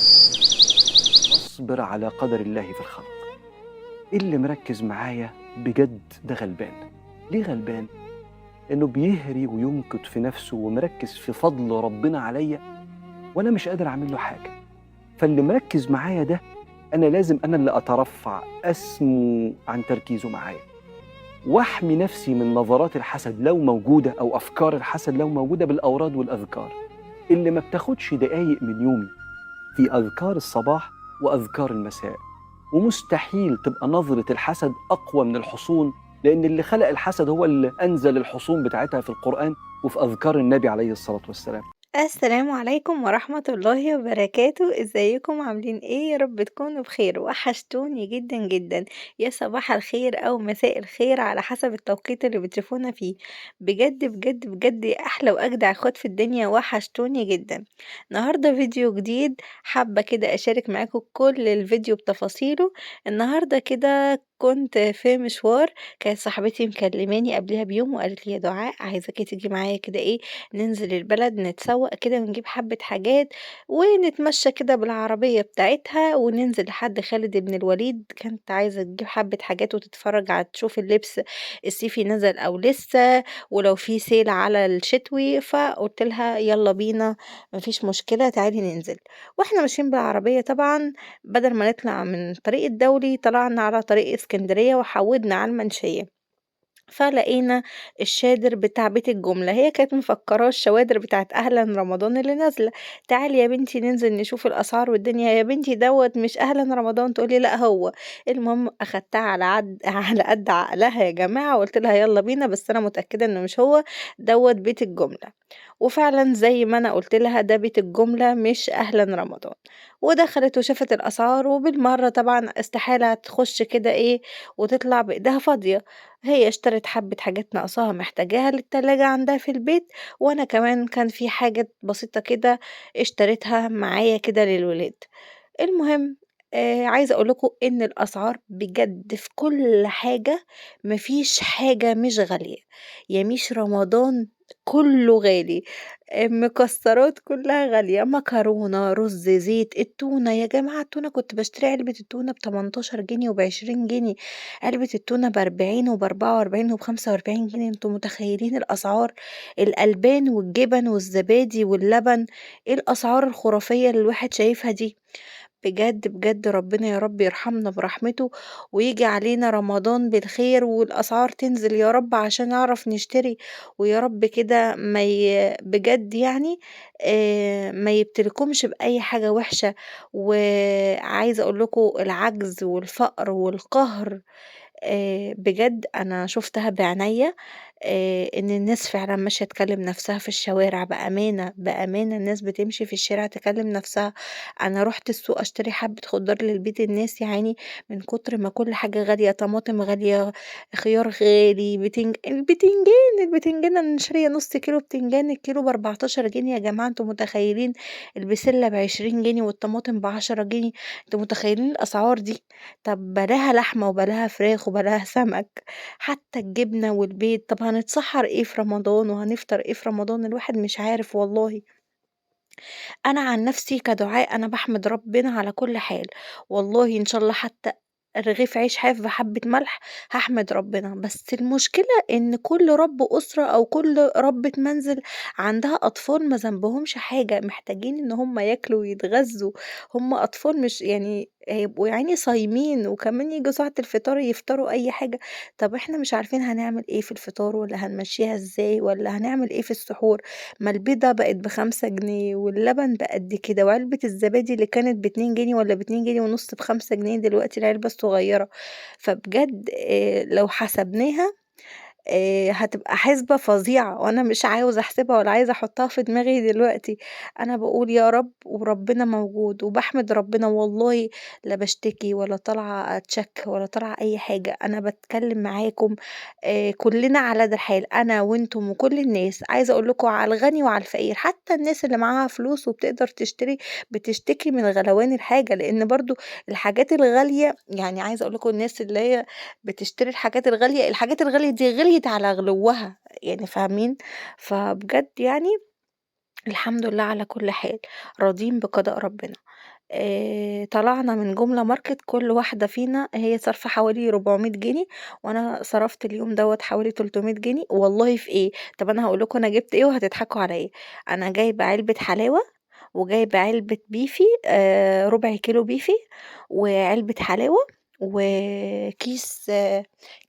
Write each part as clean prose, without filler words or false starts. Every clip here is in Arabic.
نصبر على قدر الله في الخلق. اللي مركز معايا بجد ده غلبان. ليه غلبان؟ إنه بيهري ويمكت في نفسه ومركز في فضل ربنا عليا وأنا مش قادر أعمل له حاجة. فاللي مركز معايا ده أنا لازم أنا اللي أترفع أسمو عن تركيزه معايا واحمي نفسي من نظرات الحسد لو موجودة أو أفكار الحسد لو موجودة بالأوراد والأذكار اللي ما بتاخدش دقايق من يومي في أذكار الصباح وأذكار المساء. ومستحيل تبقى نظرة الحسد أقوى من الحصون، لأن اللي خلق الحسد هو اللي أنزل الحصون بتاعتها في القرآن وفي أذكار النبي عليه الصلاة والسلام. السلام عليكم ورحمة الله وبركاته، ازيكم عاملين ايه؟ يا رب تكونوا بخير، وحشتوني جدا جدا. يا صباح الخير او مساء الخير على حسب التوقيت اللي بتشوفونا فيه. بجد بجد بجد احلى واجدع اخوات في الدنيا، وحشتوني جدا. النهاردة فيديو جديد، حابة كده اشارك معاكم كل الفيديو بتفاصيله. النهاردة كده كنت في مشوار، كانت صاحبتي مكلماني قبلها بيوم وقالت لي يا دعاء عايزاكي تيجي معايا كده ايه، ننزل البلد نتسوق كده ونجيب حبة حاجات ونتمشى كده بالعربية بتاعتها وننزل لحد خالد بن الوليد. كانت عايزة تجيب حبة حاجات وتتفرج على تشوف اللبس الصيفي نزل أو لسه، ولو في سيل على الشتوي. فقلت لها يلا بينا، مفيش مشكلة تعالي ننزل. واحنا ماشيين بالعربية طبعا، بدل ما نطلع من طريق الدولي طلعنا على طريق اسكندرية وحودنا على المنشية. فلقينا الشادر بتاع بيت الجملة، هي كانت مفكراه الشوادر بتاعة أهلا رمضان اللي نازلة. تعالي يا بنتي ننزل نشوف الأسعار والدنيا، يا بنتي دوت مش أهلا رمضان، تقولي لأ هو. المهم أخدتها على على قد عقلها يا جماعة، وقلت لها يلا بينا، بس أنا متأكدة إنه مش هو دوت بيت الجملة. وفعلًا زي ما أنا قُلت لها ده بيت الجملة مش أهلًا رمضان. ودخلت وشافت الأسعار، وبالمرّة طبعًا استحالة تخش كده إيه وتطلع بإيديها فاضية. هي اشترت حبّة حاجات ناقصاها محتاجاها للتلاجة عندها في البيت، وأنا كمان كان في حاجات بسيطة كده اشتريتها معايا كده للولاد. المهم عايزة أقول لكم إن الأسعار بجد في كل حاجة، ما فيش حاجة مش غالية. ياميش رمضان كُلّه غالي، مكسرات كلّها غالية، مكرونة، رز، زيت، التونة. يا جماعة التونة كنت باشتري علبة التونة ب18 جنيه وب20 جنيه، علبة التونة ب40 وب44 وب45 جنيه. أنتم متخيلين الأسعار؟ الألبان والجبن والزبادي واللبن، إيه الأسعار الخرافية اللي الواحد شايفها دي؟ بجد بجد ربنا يا رب يرحمنا برحمته، ويجي علينا رمضان بالخير والأسعار تنزل يا رب عشان نعرف نشتري. ويا رب كده ما بجد يعني ما يبتليكمش بأي حاجة وحشة. وعايزة أقول لكم العجز والفقر والقهر، بجد أنا شُفتها بعنايّا. إن الناس فعلًا ماشية تكلّم نَفْسها في الشوارع بأمانة، بأمانة الناس بتمشي في الشارع تكلّم نَفْسها. أنا رُحت السوق أشتري حبّة خضار للبيت، الناس يا عيني من كتر ما كل حاجة غالية، طماطم غالية، خيار غالي، البتنجان أنا شارية نُص كيلو بتنجان، الكيلو ب14 جنيه. يا جماعة أنتم متخيّلين؟ البسلة ب20 جنيه والطماطم ب10 جنيه. أنتم متخيّلين الأسعار دي؟ طب بلاها لحمة وبلاها فراخ وبلاها سمك، حتى الجبنة والبيض. طب هنتسحّر إيه في رمضان وهنفطر إيه في رمضان؟ الواحد مش عارف والله. أنا عن نفسي كدعاء أنا باحمد ربنا على كل حال، والله إن شاء الله حتى رغيف عيش حاف بحبة ملح هاحمد ربنا. بس المشكلة إن كل رب أسرة أو كل ربة منزل عندها أطفال ما ذنبهمش حاجة، محتاجين إن هم ياكلوا ويتغذوا. هم أطفال مش يعني هيبقوا يا عيني صايمين، وكمان ييجوا ساعة الفطار يفطروا أي حاجة. طب إحنا مش عارفين هنعمل إيه في الفطار، والّا هنمشّيها إزاي، والّا هنعمل إيه في السحور؟ ما البيضة بقت ب5 جنيه واللبن بقد كده، وعلبة الزبادي اللي كانت ب2 جنيه والّا ب2 جنيه ونُص ب5 جنيه دلوقتي العلبة الصغيرة. فبجد لو حسبناها هتبقى حسبة فظيعة، وأنا مش عاوزة أحسبها ولا عايزة أحطها في دماغي دلوقتي. أنا باقول يا رب وربنا موجود، وباحمد ربنا والله. لا باشتكي ولا طالعة أتشك ولا طالعة أي حاجة، أنا باتكلم معاكم كلنا على قد الحال، أنا وأنتم وكل الناس. عايزة أقول لكم على الغني وعلى الفقير، حتى الناس اللي معاها فلوس وبتقدر تشتري بتشتكي من غلوان الحاجة، لأن برضه الحاجات الغالية، يعني عايزة أقول لكم الناس اللي هي بتشتري الحاجات الغالية، الحاجات الغالية دي غِليت على غلوّها، يعني فاهمين؟ فبجد يعني الحمد لله على كل حال، راضين بقضاء ربنا. طلعنا من جملة ماركت كل واحدة فينا هي صارفة حوالي 400 جنيه، وأنا صرفت اليوم دوّة حوالي 300 جنيه، والله في إيه، طب أنا هاقول لكم أنا جِبت إيه وهتضحكوا عليَّ، أنا جايبة علبة حلاوة، وجايبة علبة بيفي ربع كيلو بيفي، وعلبة حلاوة، وكيس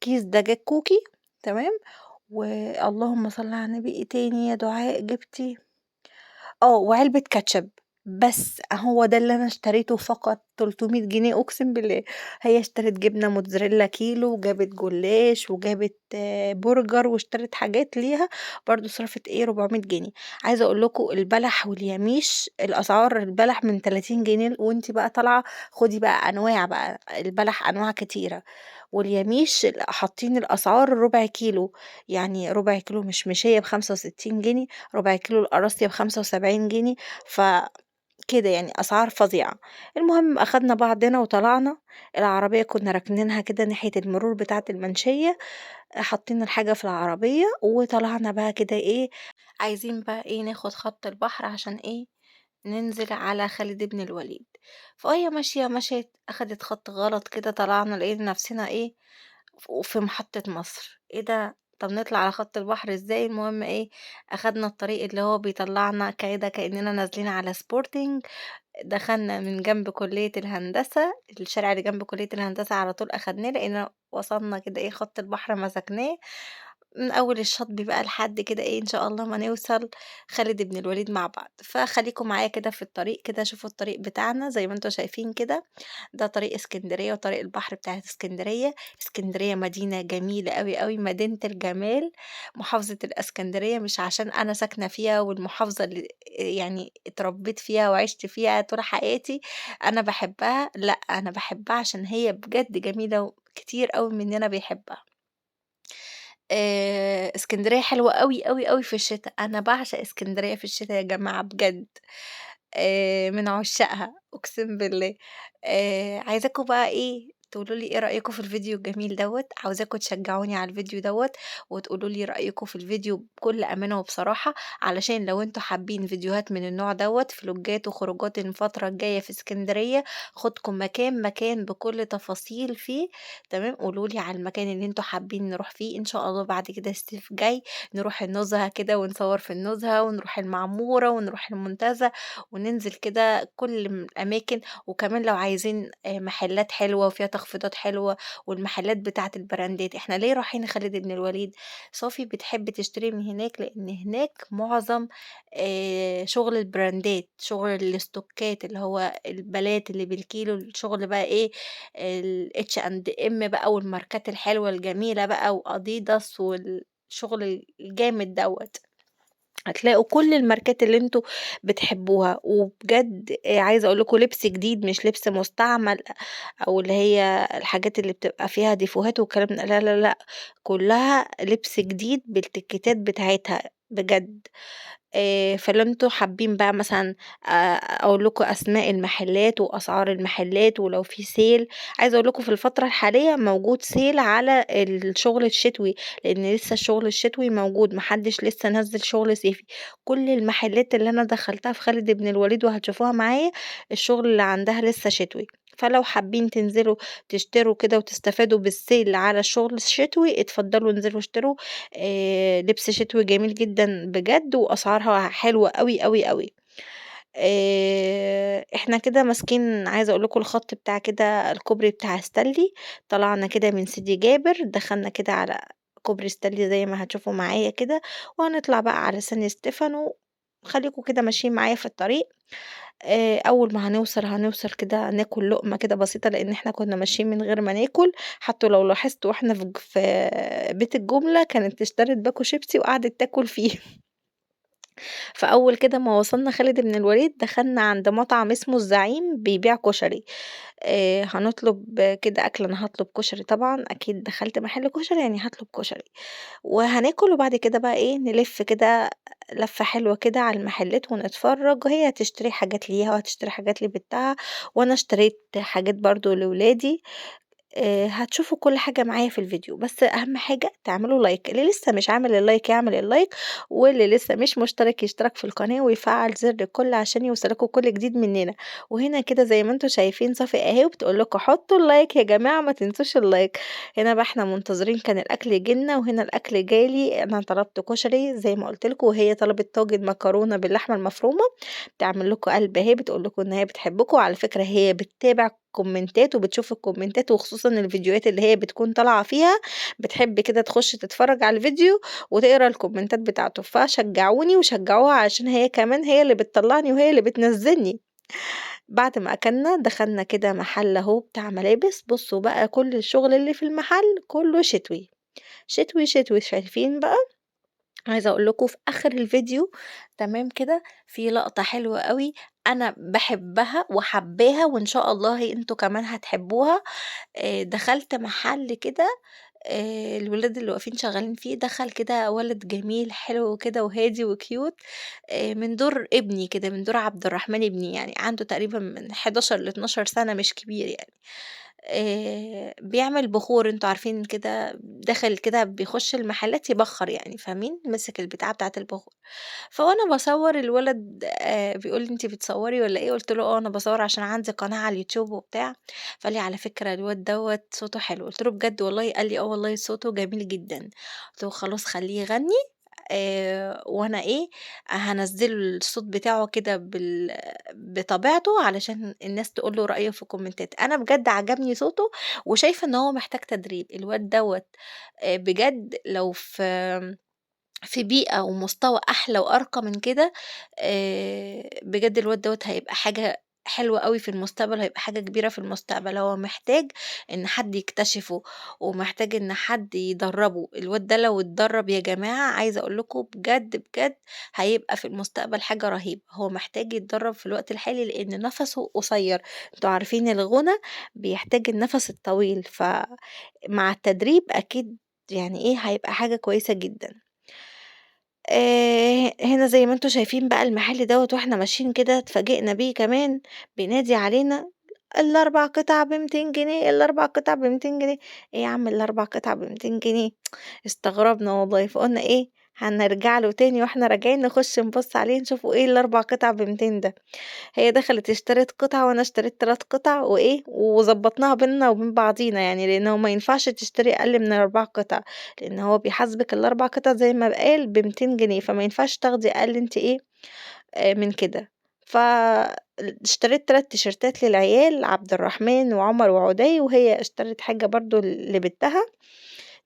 كيس دجاج كوكي تمام، اللهم صل على النبي إيه تاني يا دعاء جبتِ؟ وعلبة كاتشب، بس هو ده اللي أنا اشتريته فقط 300 جنيه أقسم بالله، هي اشترت جبنة موتزاريلا كيلو، وجابت جلاش، وجابت برجر، واشترت حاجات ليها برضه صرفت إيه 400 جنيه، عايزة أقول لكم البلح والياميش الأسعار البلح من 30 جنيه وأنتِ بقى طالعة خدي بقى أنواع بقى، البلح أنواع كتيرة، والياميش حاطين الأسعار ربع كيلو، يعني ربع كيلو مشمشية ب65 جنيه، ربع كيلو القراصية ب75 جنيه، فكده يعني أسعار فظيعة. المهم أخدنا بعضنا وطلعنا، العربية كنا راكنينها كده ناحية المرور بتاعة المنشية، حاطين الحاجة في العربية وطلعنا بقى كده إيه، عايزين بقى إيه ناخد خط البحر عشان إيه، ننزل على خالد بن الوليد. فهي ماشية مشيت أخدت خط غلط كده طلعنا لقينا نفسنا إيه في محطة مصر، إيه ده! طب نطلع على خط البحر إزاي؟ المهم إيه، أخدنا الطريق اللي هو بيطلّعنا كده كإننا نازلين على سبورتنج، دخلنا من جنب كلية الهندسة، الشارع اللي جنب كلية الهندسة على طول أخدناه، لقينا وصلنا كده إيه خط البحر مسكناه، من أول الشاطبي بقى لحد كده إيه إن شاء الله ما نوصل خالد بن الوليد مع بعض، فخليكم معايا كده في الطريق كده شوفوا الطريق بتاعنا زي ما أنتم شايفين كده، ده طريق إسكندرية وطريق البحر بتاعة إسكندرية، إسكندرية مدينة جميلة أوي، أوي، مدينة الجمال، محافظة الإسكندرية مش عشان أنا ساكنة فيها والمحافظة اللي يعني اتربيت فيها وعِشت فيها طول حياتي أنا باحبها، لأ، أنا باحبها عشان هي بجد جميلة وكتير أوي مننا بيحبها. إسكندرية حلوة أوي، أوي، أوي في الشتا، أنا باعشق إسكندرية في الشتا يا جماعة بجد، من عشاقها أقسم بالله. عايزاكم بقى إيه، تقولوا لي إيه رأيكم في الفيديو الجميل دوّة، عاوزاكم تشجعوني على الفيديو دوّة، وتقولوا لي رأيكم في الفيديو بكل أمانة وبصراحة، علشان لو أنتم حابين فيديوهات من النوع دوّة، فلوجات وخروجات الفترة الجاية في إسكندرية، خُدكم مكان، مكان بكل تفاصيل فيه، تمام، قولوا لي على المكان اللي أنتم حابين نروح فيه، إن شاء الله بعد كده الصيف جاي نروح النُزهة كده ونصوّر في النُزهة، ونروح المعمورة، ونروح المنتزه، وننزل كده كل الأماكن، وكمان لو عايزين محلات حلوة وفيها تخفيضات حلوة، والمحلات بتاعة البراندات، إحنا ليه رايحين خالد بن الوليد؟ صافي بتحب تشتري من هناك لإن هناك معظم شغل البراندات، شغل الاستوكات اللي هو البالات اللي بالكيلو، الشغل بقى إيه الH&M بقى والماركات الحلوة الجميلة بقى وأديداس والشغل الجامد دوّة. هتلاقوا كل الماركات اللي أنتم بتحبوها، وبجد عايزة أقول لكم لبس جديد مش لبس مستعمل أو اللي هي الحاجات اللي بتبقى فيها ديفوهات والكلام ده، لا، لا، لأ، كلّها لبس جديد بالتيكيتات بتاعتها بجد. فلو أنتم حابين بقى مثلًا أقول لكم أسماء المحلات وأسعار المحلات ولو في sale، عايزة أقول لكم في الفترة الحالية موجود sale على الشغل الشتوي، لإن لسه الشغل الشتوي موجود، ما حدش لسه نزّل شغل صيفي. كل المحلات اللي أنا دخلتها في خالد بن الوليد وهتشوفوها معايا، الشغل اللي عندها لسه شتوي، فلو حابين تنزلوا تشتروا كده وتستفادوا بالsale على الشغل الشتوي، اتفضلوا انزلوا اشتروا لبس شتوي جميل جدًا بجد وأسعارها حلوة أوي، أوي، أوي. إحنا كده ماسكين عايزة أقول لكم الخط بتاع كده الكوبري بتاع ستانلي، طلعنا كده من سيدي جابر، دخلنا كده على كوبري ستانلي زي ما هتشوفوا معايا كده، وهنطلع بقى على سان ستيفانو، خليكم كده ماشيين معايا في الطريق. أول ما هنوصل كده ناكل لقمة كده بسيطة، لإن إحنا كنا ماشيين من غير ما ناكل، حتى لو لاحظتوا وإحنا في بيت الجملة كانت اشترت باكو شيبسي وقعدت تاكل فيه. فأول كده ما وصلنا خالد بن الوليد دخلنا عند مطعم اسمه الزعيم بيبيع كشري، هنطلب كده أكل، أنا هاطلب كشري طبعًا، أكيد دخلت محل كشري يعني هاطلب كشري، وهناكل وبعد كده بقى إيه نلِف كده لفة حلوة كده على المحلات ونتفرّج، وهي هتشتري حاجات ليها وهتشتري حاجات لبنتها، وأنا اشتريت حاجات برضه لولادي، هتشوفوا كل حاجة معايا في الفيديو، بس أهم حاجة تعملوا لايك، اللي لسه مش عامل اللايك يعمل اللايك، واللي لسه مش مشترك يشترك في القناة ويفعل زر الكل عشان يوصلكوا كل جديد مننا. وهنا كده زي ما انتوا شايفين صافي اهي وبتقول لكم حطوا اللايك يا جماعة، ما تنسوش اللايك. هنا بقى احنا منتظرين كان الأكل يجيلنا، وهنا الأكل جالي. أنا طلبت كشري زي ما قلت لكم، وهي طلبت طاجن مكرونة باللحمة المفرومة. بتعمل لكم قلب اهي، بتقول لكم ان هي بتحبكم، وعلى فكرة هي بتتابع كومنتات وبتشوف الكومنتات، وخصوصا الفيديوهات اللي هي بتكون طالعة فيها بتحب كده تخش تتفرج على الفيديو وتقرا الكومنتات بتاعته. فشجعوني وشجعوها عشان هي كمان هي اللي بتطلعني وهي اللي بتنزلني. بعد ما اكلنا دخلنا كده محل اهو بتاع ملابس. بصوا بقى كل الشغل اللي في المحل كله شتوي شتوي شتوي. شايفين بقى؟ عايزة أقول لكم في آخر الفيديو تمام كده في لقطة حلوة أوي أنا باحبها وحاباها، وإن شاء الله أنتم كمان هتحبوها. دخلت محل كده، الولاد اللي واقفين شغالين فيه دخل كده ولد جميل حلو كده وهادي وكيوت، من دور ابني كده، من دور عبد الرحمن ابني، يعني عنده تقريبا من 11 ل 12 سنة، مش كبير يعني. بيعمل بخور، انتوا عارفين كده داخل كده بيخش المحلات يبخر يعني، فاهمين؟ مسك البتاعة بتاعة البخور. فوانا بصور الولد بيقول لي انتي بتصوري ولا ايه؟ قلت له اه انا بصور عشان عندي قناة على اليوتيوب وبتاع. فقال لي على فكرة الواد دوت صوته حلو. قلت له بجد والله؟ قال لي اه والله صوته جميل جدا. قلت له خلاص خليه يغني، وأنا إيه، هانزّل له الصوت بتاعه كده بطبيعته علشان الناس تقول له رأيها في الكومنتات. أنا بجد عجبني صوته وشايفة إن هو محتاج تدريب. الواد دوّة بجد لو في بيئة ومستوى أحلى وأرقى من كده، بجد الواد دوّة هيبقى حاجة حلوة أوي في المستقبل، هيبقى حاجة كبيرة في المستقبل. هو محتاج إن حد يكتشفه، ومحتاج إن حد يدرّبه. الواد ده لو اتدرّب يا جماعة عايزة أقول لكم بجد، بجد هيبقى في المستقبل حاجة رهيبة. هو محتاج يتدرّب في الوقت الحالي لإن نَفَسه قصيّر. أنتم عارفين الغُنى بيحتاج النَفَس الطويل، فمع التدريب أكيد يعني إيه، هيبقى حاجة كويسة جدًا. هنا زي ما أنتم شايفين بقى المحل دوّة، وإحنا ماشيين كده اتفاجئنا بيه كمان بينادي علينا: "ال4 قطع ب200 جنيه، ال4 قطع ب200 جنيه." إيه يا عم ال4 قطع ب200 جنيه؟ استغربنا والله. فقُلنا إيه، هنرجع له تاني وإحنا راجعين نخش نبُص عليه نشوفه إيه ال4 قطع ب200 ده. هي دخلت اشترت قطعة وأنا اشتريت 3 قطع وإيه، وضبّطناها بيننا وبين بعضينا يعني، لإن هو ما ينفعش تشتري أقل من 4 قطع، لإن هو بيحاسبِك ال4 قطع زي ما قال ب200 جنيه، فما ينفعش تاخدي أقل أنتِ إيه، من كده. اشتريت 3 تيشيرتات للعيال عبد الرحمن وعمر وعُدي، وهي اشترت حاجة برضه لبنتها،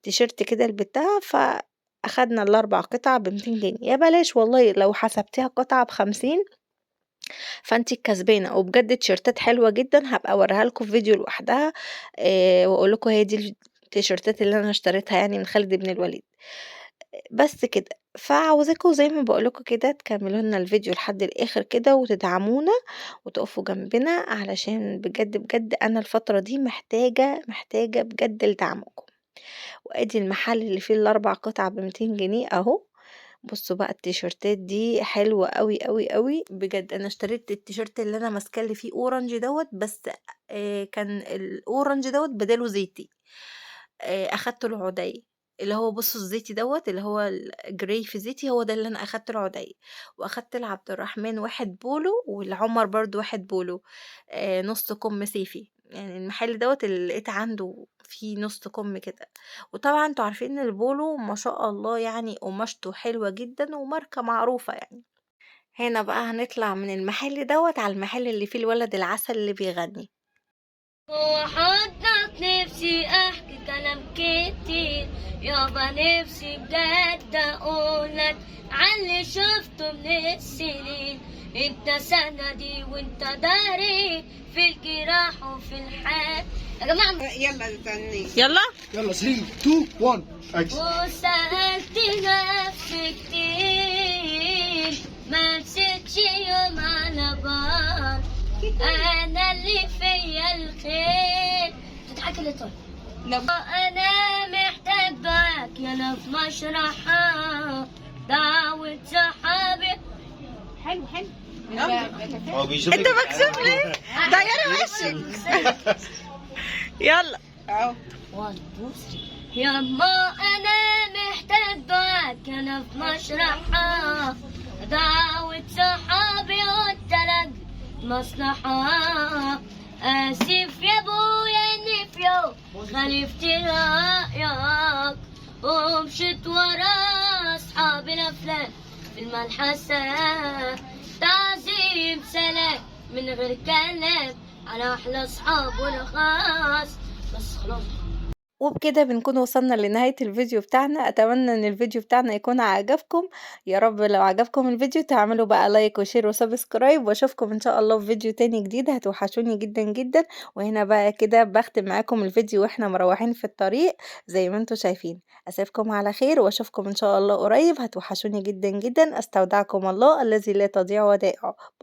تيشيرت كده لبنتها، فأخدنا ال4 قطع ب200 جنيه. يا بلاش والله لو حسبتيها قطعة ب50 فأنتِ الكسبانة. وبجد تيشيرتات حلوة جدًا، هابقى أوريها لكم في فيديو لوحدها، وأقول لكم هي دي التيشيرتات اللي أنا اشتريتها يعني من خالد بن الوليد. بس كده، فعاوزاكم زي ما باقول لكم كده تكملوا لنا الفيديو لحد الآخر كده وتدعمونا وتقفوا جنبنا، علشان بجد، بجد أنا الفترة دي محتاجة بجد لدعمكم. وأدي المحل اللي فيه ال4 قطع ب200 جنيه أهو. بُصّوا بقى التيشيرتات دي حلوة أوي، أوي، أوي، بجد أنا اشتريت التيشيرت اللي أنا ماسكاه اللي فيه أورنج دوّة، بس كان الأورنج دوّة بداله زيتي، أخدته العُدَي، اللي هو بُصّوا الزيتي دوّة اللي هو الجراي في زيتي، هو ده اللي أنا أخدت العُدَي. وأخدت لعبد الرحمن واحد بولو، ولعمر برضه واحد بولو، نُص كُم صيفي، يعني المحل دوّة اللي لقيت عنده فيه نُص كُم كده. وطبعًا أنتم عارفين البولو ما شاء الله يعني قماشته حلوة جدًا وماركة معروفة يعني. هنا بقى هنطلع من المحل دوّة على المحل اللي فيه الولد العسل اللي بيغني. جوا حضنك نفسي احكي كلام كتير يابا، نفسي بجد اقولك عاللي شفته من السنين. انت سندي وانت داري في الجراح وفي الحال يا جماعة. يلا استني. يالّا. يلا 3 2 1 اكشن. وسألت نفسي كتير ما نسيتش يوم على بال انا اللي فيا الخير. تضحكي ليه طيب؟ انا محتاج دعاك يلا في مشرحة دعوة صحابي. حلو حلو. هو بيشوفك أنت مكسوف ليه؟ غيّري وشِّك. يالّا. اهو. 1 2 3. يما انا محتاج دعاك، انا في مشرحة دعوة صحابي والتلج مصلحة. اسف يا ابويا اني في يوم خالفت رأيك ومشيت ورا اصحاب الافلام في الملحسة. تعظيم سلام من غير كلام على احلى اصحاب والخاص. بس خلاص. وبكده بنكون وصلنا لنهاية الفيديو بتاعنا. أتمنى إن الفيديو بتاعنا يكون عجبكم. يا رب لو عجبكم الفيديو تعملوا بقى لايك وشير وسبسكرايب، واشوفكم إن شاء الله في فيديو تاني جديد. هتوحشوني جدا جدا. وهنا بقى كده بختم معاكم الفيديو واحنا مروحين في الطريق زي ما انتوا شايفين. أسيبكم على خير واشوفكم إن شاء الله قريب. هتوحشوني جدا جدا. أستودعكم الله الذي لا تضيع ودائعه. باي.